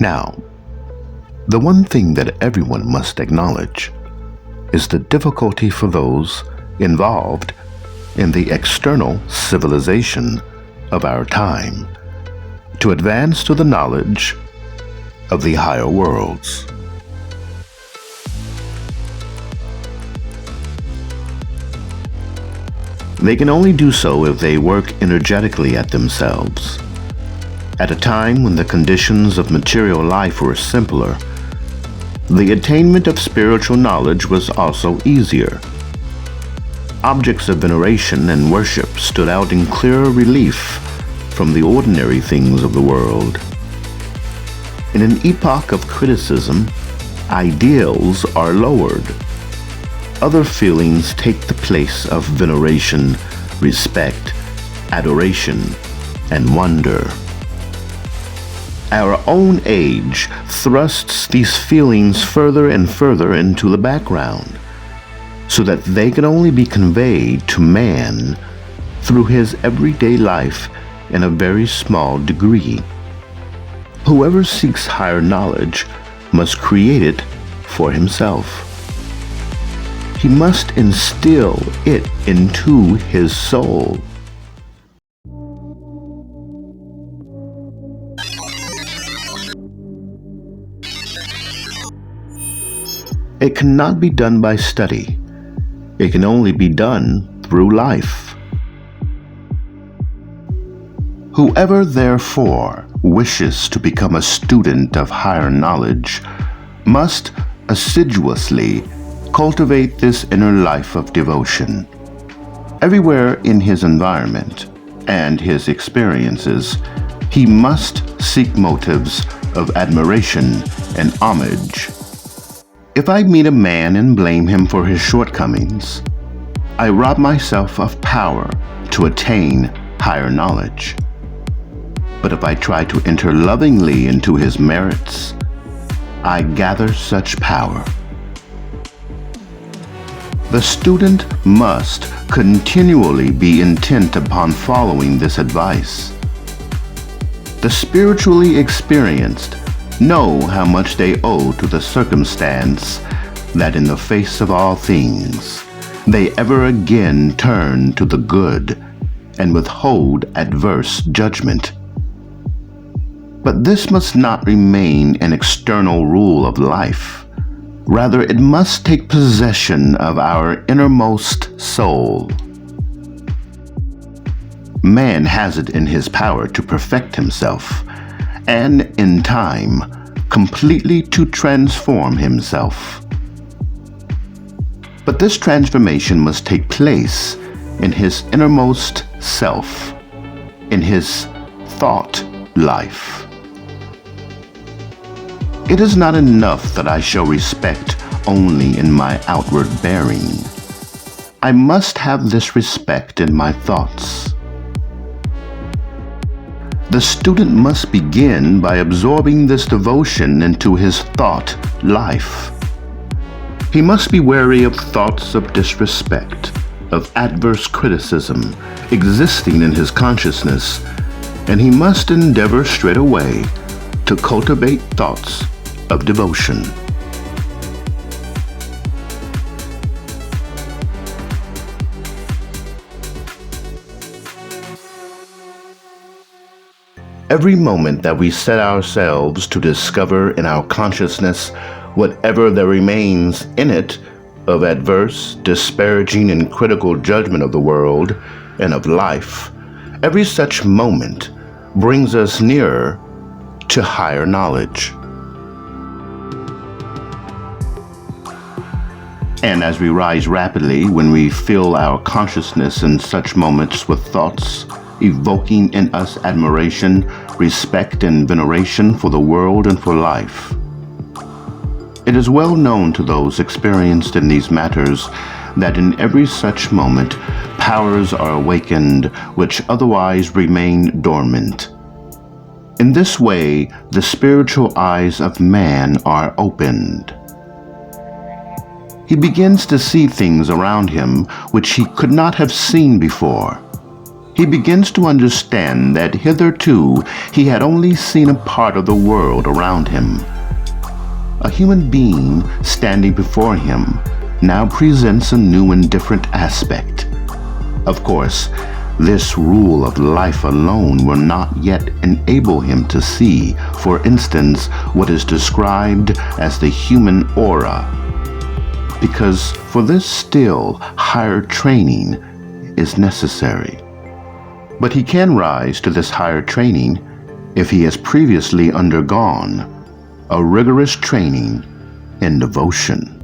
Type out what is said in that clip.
Now, the one thing that everyone must acknowledge is the difficulty for those involved in the external civilization of our time to advance to the knowledge of the higher worlds. They can only do so if they work energetically at themselves. At a time when the conditions of material life were simpler, the attainment of spiritual knowledge was also easier. Objects of veneration and worship stood out in clearer relief from the ordinary things of the world. In an epoch of criticism, ideals are lowered. Other feelings take the place of veneration, respect, adoration, and wonder. Our own age thrusts these feelings further and further into the background, so that they can only be conveyed to man through his everyday life in a very small degree. Whoever seeks higher knowledge must create it for himself. He must instill it into his soul. It cannot be done by study. It can only be done through life. Whoever, therefore, wishes to become a student of higher knowledge must assiduously cultivate this inner life of devotion. Everywhere in his environment and his experiences, he must seek motives of admiration and homage. If I meet a man and blame him for his shortcomings, I rob myself of power to attain higher knowledge. But if I try to enter lovingly into his merits, I gather such power. The student must continually be intent upon following this advice. The spiritually experienced know how much they owe to the circumstance that in the face of all things, they ever again turn to the good and withhold adverse judgment. But this must not remain an external rule of life. Rather, it must take possession of our innermost soul. Man has it in his power to perfect himself, and in time, completely to transform himself. But this transformation must take place in his innermost self, in his thought life. It is not enough that I show respect only in my outward bearing. I must have this respect in my thoughts. The student must begin by absorbing this devotion into his thought life. He must be wary of thoughts of disrespect, of adverse criticism existing in his consciousness, and he must endeavor straightway to cultivate thoughts of devotion. Every moment that we set ourselves to discover in our consciousness whatever there remains in it of adverse, disparaging, and critical judgment of the world and of life, every such moment brings us nearer to higher knowledge. And as we rise rapidly when we fill our consciousness in such moments with thoughts evoking in us admiration, respect, and veneration for the world and for life. It is well known to those experienced in these matters that in every such moment powers are awakened which otherwise remain dormant. In this way, the spiritual eyes of man are opened. He begins to see things around him which he could not have seen before. he begins to understand that hitherto he had only seen a part of the world around him. A human being standing before him now presents a new and different aspect. Of course, this rule of life alone will not yet enable him to see, for instance, what is described as the human aura, because for this still higher training is necessary. But he can rise to this higher training if he has previously undergone a rigorous training in devotion.